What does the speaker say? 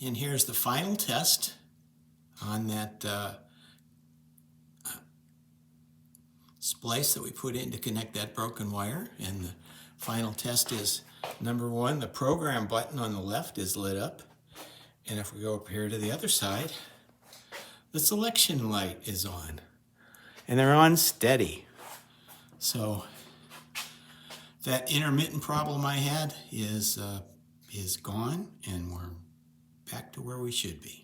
And here's the final test on that splice that we put in to connect that broken wire. And the final test is, number one, the program button on the left is lit up. And if we go up here to the other side, the selection light is on. And they're on steady. So that intermittent problem I had is gone, and we're back to where we should be.